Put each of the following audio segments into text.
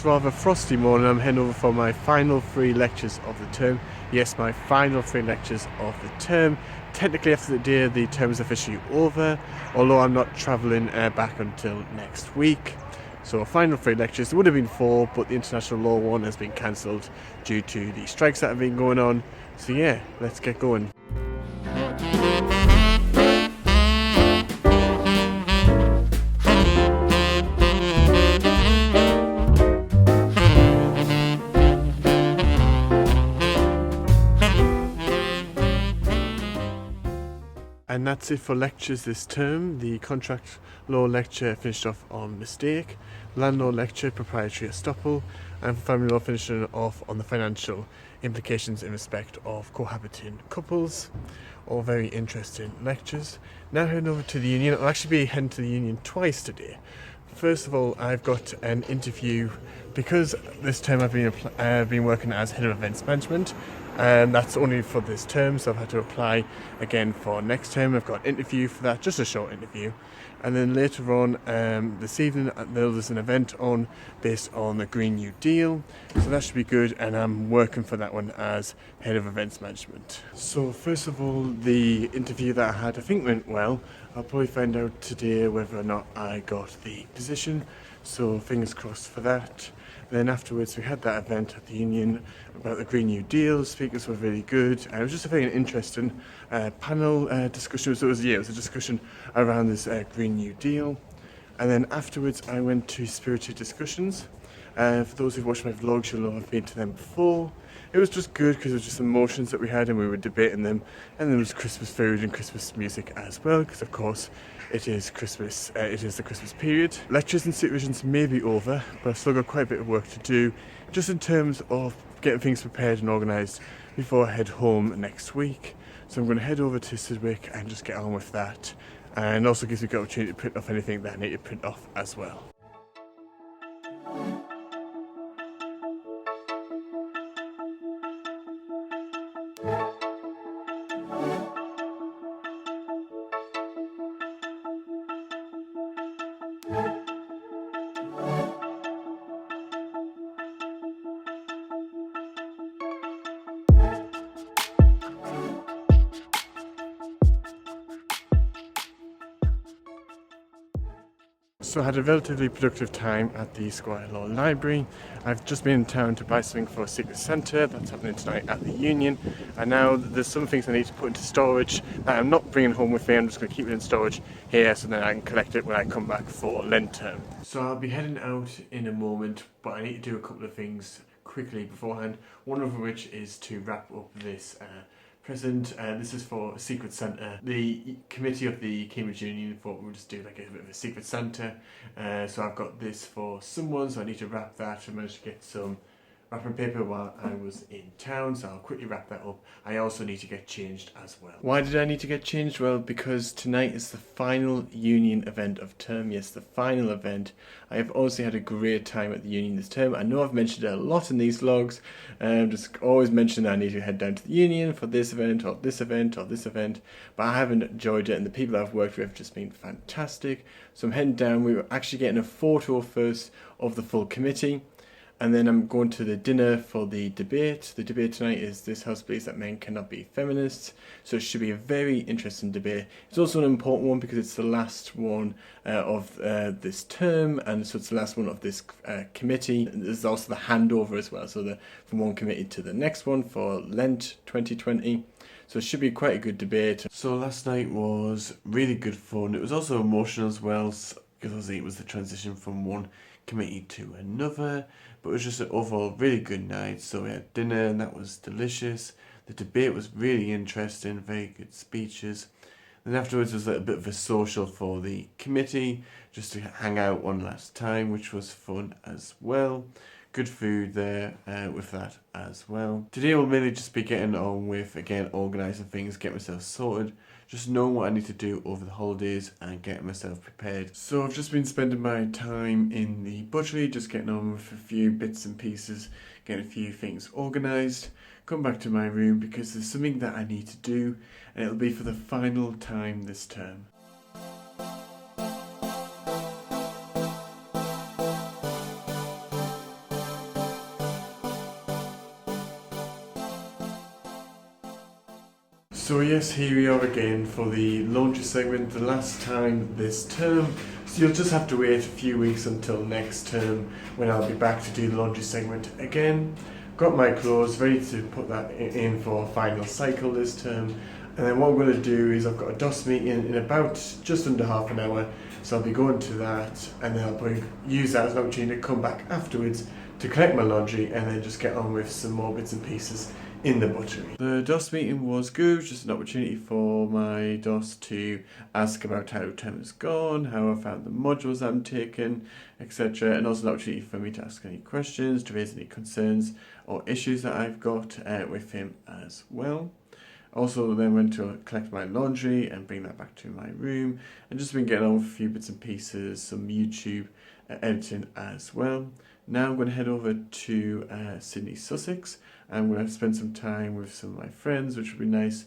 this rather frosty morning, I'm heading over for my final 3 lectures of the term. Yes, my final 3 lectures of the term. Technically after the day the term is officially over, although I'm not travelling back until next week. So final 3 lectures. There would have been 4, but the international law one has been cancelled due to the strikes that have been going on. So yeah, let's get going. And that's it for lectures this term. The contract law lecture finished off on mistake, land law lecture proprietary estoppel, and family law finishing off on the financial implications in respect of cohabiting couples. All very interesting lectures. Now heading over to the union. I'll actually be heading to the union twice today. First of all, I've got an interview because this term I've been working as head of events management, and that's only for this term, so I've had to apply again for next term. I've got an interview for that, just a short interview, and then later on this evening there's an event on based on the Green New Deal, so that should be good, and I'm working for that one as head of events management. So first of all, the interview that I had I think went well. I'll probably find out today whether or not I got the position, so fingers crossed for that. Then afterwards we had that event at the union about the Green New Deal. The speakers were really good, and it was just a very interesting panel discussion. So it was a discussion around this Green New Deal. And then afterwards I went to spirited discussions. For those who've watched my vlogs, you'll know I've been to them before. It was just good because it was just emotions that we had and we were debating them, and there was Christmas food and Christmas music as well, because of course it is Christmas, it is the Christmas period. Lectures and supervisions may be over, but I've still got quite a bit of work to do, just in terms of getting things prepared and organised before I head home next week. So I'm going to head over to Sidwick and just get on with that, and also gives me the opportunity to print off anything that I need to print off as well. So I had a relatively productive time at the Squire Law Library. I've just been in town to buy something for a Secret Santa. That's happening tonight at the union. And now there's some things I need to put into storage that I'm not bringing home with me. I'm just going to keep it in storage here so then I can collect it when I come back for Lent term. So I'll be heading out in a moment, but I need to do a couple of things quickly beforehand. One of which is to wrap up this present. This is for Secret Santa. The committee of the Cambridge Union thought we would just do like a bit of a Secret Santa. So I've got this for someone, so I need to wrap that. I managed to get some wrapping paper while I was in town, so I'll quickly wrap that up. I also need to get changed as well. Why did I need to get changed? Well, because tonight is the final union event of term. Yes, the final event. I have also had a great time at the union this term. I know I've mentioned it a lot in these vlogs. Just always mention that I need to head down to the union for this event or this event or this event, but I haven't enjoyed it, and the people I've worked with have just been fantastic. So I'm heading down. We were actually getting a photo first of the full committee, and then I'm going to the dinner for the debate. The debate tonight is "This House believes that men cannot be feminists," so it should be a very interesting debate. It's also an important one because it's the last one of this term, and so it's the last one of this committee. There's also the handover as well, so from one committee to the next one for Lent 2020. So it should be quite a good debate. So last night was really good fun. It was also emotional as well, because obviously it was the transition from one committee to another, but it was just an overall really good night. So we had dinner and that was delicious. The debate was really interesting, very good speeches. Then afterwards was a bit of a social for the committee, just to hang out one last time, which was fun as well. Good food there with that as well. Today will mainly just be getting on with, again, organising things, getting myself sorted, just knowing what I need to do over the holidays and getting myself prepared. So I've just been spending my time in the butchery, just getting on with a few bits and pieces, getting a few things organised. Come back to my room because there's something that I need to do, and it'll be for the final time this term. So yes, here we are again for the laundry segment, the last time this term. So you'll just have to wait a few weeks until next term when I'll be back to do the laundry segment again. Got my clothes ready to put that in for a final cycle this term. And then what I'm going to do is I've got a DOS meeting in about just under half an hour. So I'll be going to that, and then I'll probably use that as an opportunity to come back afterwards to collect my laundry and then just get on with some more bits and pieces in the buttery. The DOS meeting was good, just an opportunity for my DOS to ask about how term has gone, how I found the modules I'm taking, etc. And also an opportunity for me to ask any questions, to raise any concerns or issues that I've got with him as well. Also then went to collect my laundry and bring that back to my room, and just been getting on with a few bits and pieces, some YouTube editing as well. Now I'm going to head over to Sydney, Sussex. I'm going to spend some time with some of my friends, which will be nice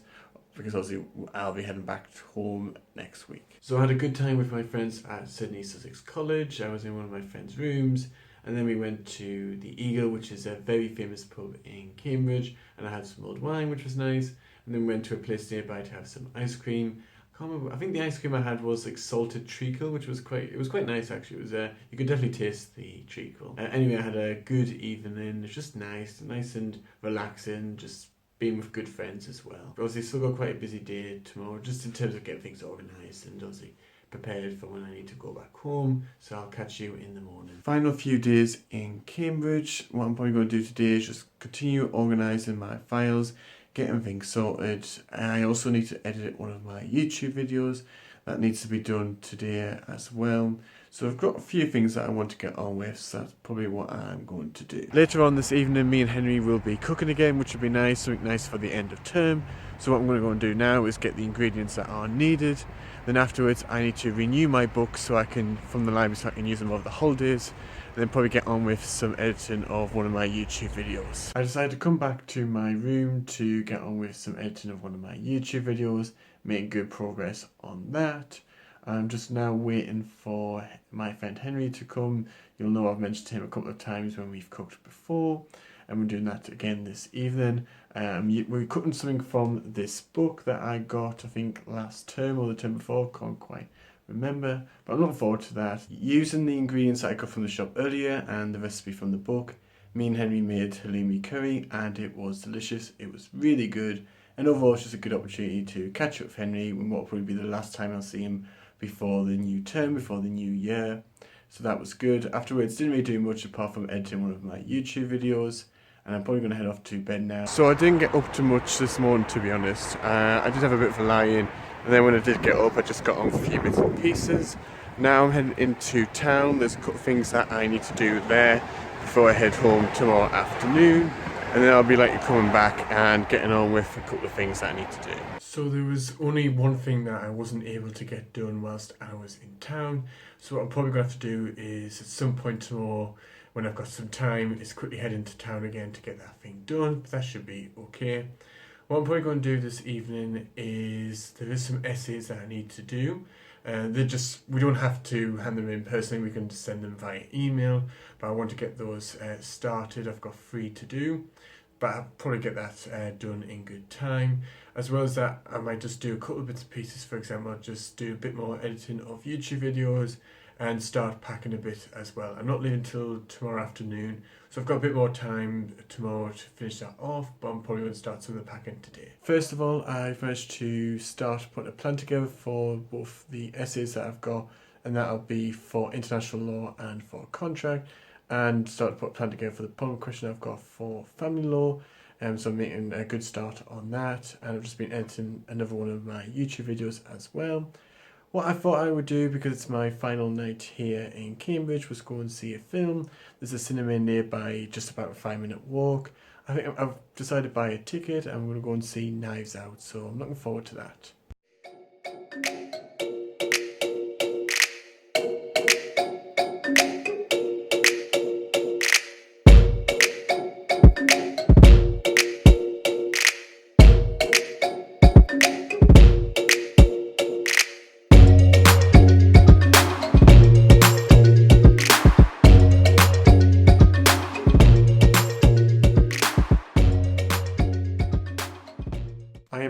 because obviously I'll be heading back home next week. So I had a good time with my friends at Sydney, Sussex College. I was in one of my friends' rooms, and then we went to the Eagle, which is a very famous pub in Cambridge, and I had some mulled wine, which was nice. And then went to a place nearby to have some ice cream. I can't remember. I think the ice cream I had was like salted treacle, which was quite nice actually. It was you could definitely taste the treacle. Anyway, I had a good evening. It's just nice and relaxing. Just being with good friends as well. But obviously, still got quite a busy day tomorrow, just in terms of getting things organised and obviously prepared for when I need to go back home. So I'll catch you in the morning. Final few days in Cambridge. What I'm probably going to do today is just continue organising my files, get everything sorted. I also need to edit one of my YouTube videos. That needs to be done today as well. So I've got a few things that I want to get on with, so that's probably what I'm going to do. Later on this evening, me and Henry will be cooking again, which would be nice, something nice for the end of term. So what I'm going to go and do now is get the ingredients that are needed. Then afterwards, I need to renew my books so I can, from the library, so I can use them over the holidays. And then probably get on with some editing of one of my YouTube videos. I decided to come back to my room to get on with some editing of one of my YouTube videos, making good progress on that. I'm just now waiting for my friend Henry to come. You'll know I've mentioned him a couple of times when we've cooked before, and we're doing that again this evening. We're cooking something from this book that I got, I think, last term or the term before, can't quite remember, but I'm looking forward to that. Using the ingredients that I got from the shop earlier and the recipe from the book, me and Henry made halloumi curry, and it was delicious. It was really good, and overall it's just a good opportunity to catch up with Henry in what will probably be the last time I'll see him before the new term, before the new year. So that was good. Afterwards, didn't really do much apart from editing one of my YouTube videos, and I'm probably going to head off to bed now. So I didn't get up to much this morning, to be honest. I did have a bit of a lie-in, and then when I did get up, I just got on a few bits and pieces. Now I'm heading into town. There's a couple of things that I need to do there before I head home tomorrow afternoon. And then I'll be likely coming back and getting on with a couple of things that I need to do. So there was only one thing that I wasn't able to get done whilst I was in town. So what I'm probably going to have to do is at some point tomorrow, when I've got some time, is quickly head into town again to get that thing done. That should be okay. What I'm probably going to do this evening is there is some essays that I need to do. We don't have to hand them in personally, we can just send them via email, but I want to get those started. I've got 3 to do, but I'll probably get that done in good time. As well as that, I might just do a couple of bits and pieces. For example, I'll just do a bit more editing of YouTube videos and start packing a bit as well. I'm not leaving till tomorrow afternoon, so I've got a bit more time tomorrow to finish that off, but I'm probably going to start some of the packing today. First of all, I've managed to start putting a plan together for both the essays that I've got, and that'll be for international law and for contract, and start to put a plan together for the problem question I've got for family law. So I'm making a good start on that, and I've just been editing another one of my YouTube videos as well. What I thought I would do, because it's my final night here in Cambridge, was go and see a film. There's a cinema nearby, just about a 5-minute walk. I think I've decided to buy a ticket. I'm going to go and see Knives Out, so I'm looking forward to that.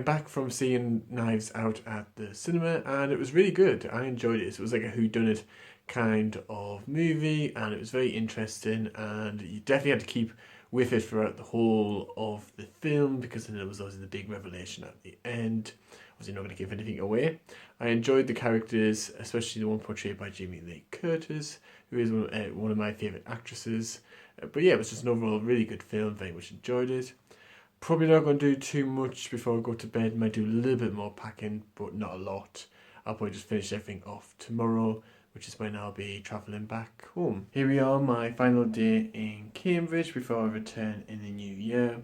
back from seeing Knives Out at the cinema, and it was really good. I enjoyed it. It was like a whodunit kind of movie, and it was very interesting, and you definitely had to keep with it throughout the whole of the film, because then there was obviously the big revelation at the end. Obviously not going to give anything away. I enjoyed the characters, especially the one portrayed by Jamie Lee Curtis, who is one of my favourite actresses. But yeah, it was just an overall really good film, very much enjoyed it. Probably not going to do too much before I go to bed. Might do a little bit more packing, but not a lot. I'll probably just finish everything off tomorrow, which is when I'll be travelling back home. Here we are, my final day in Cambridge before I return in the new year.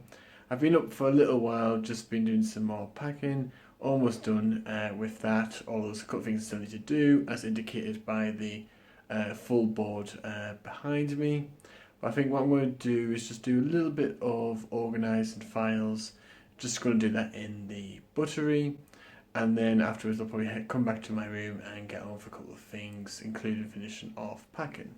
I've been up for a little while, just been doing some more packing. Almost done with that. All those couple of things I still need to do, as indicated by the full board behind me. But I think what I'm going to do is just do a little bit of organising files. Just going to do that in the buttery. And then afterwards I'll probably come back to my room and get on for a couple of things, including finishing off packing.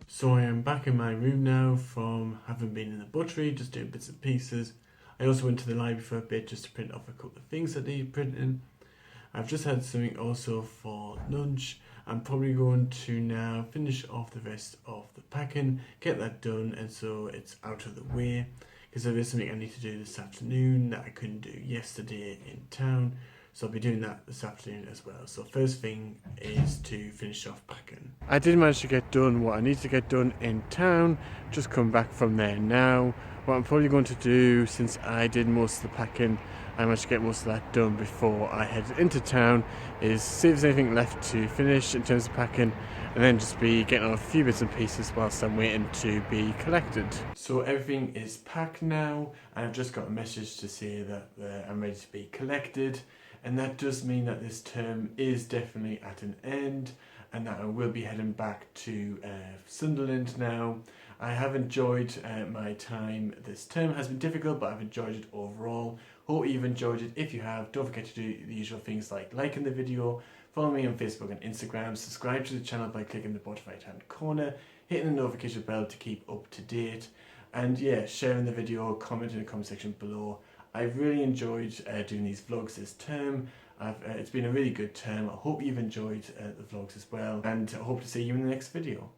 So I am back in my room now from having been in the buttery, just doing bits and pieces. I also went to the library for a bit just to print off a couple of things that need printing. I've just had something also for lunch. I'm probably going to now finish off the rest of the packing, get that done, and so it's out of the way. Because there is something I need to do this afternoon that I couldn't do yesterday in town. So I'll be doing that this afternoon as well. So first thing is to finish off packing. I did manage to get done what I need to get done in town. Just come back from there now. What I'm probably going to do, since I did most of the packing, I managed to get most of that done before I head into town, is see if there's anything left to finish in terms of packing, and then just be getting on a few bits and pieces whilst I'm waiting to be collected. So everything is packed now, and I've just got a message to say that I'm ready to be collected. And that does mean that this term is definitely at an end, and that I will be heading back to Sunderland now. I have enjoyed my time. This term has been difficult, but I've enjoyed it overall. Hope you've enjoyed it. If you have, don't forget to do the usual things like liking the video, follow me on Facebook and Instagram, subscribe to the channel by clicking the bottom right hand corner, hitting the notification bell to keep up to date, and yeah, sharing the video, comment in the comment section below. I've really enjoyed doing these vlogs this term. It's been a really good term. I hope you've enjoyed the vlogs as well, and I hope to see you in the next video.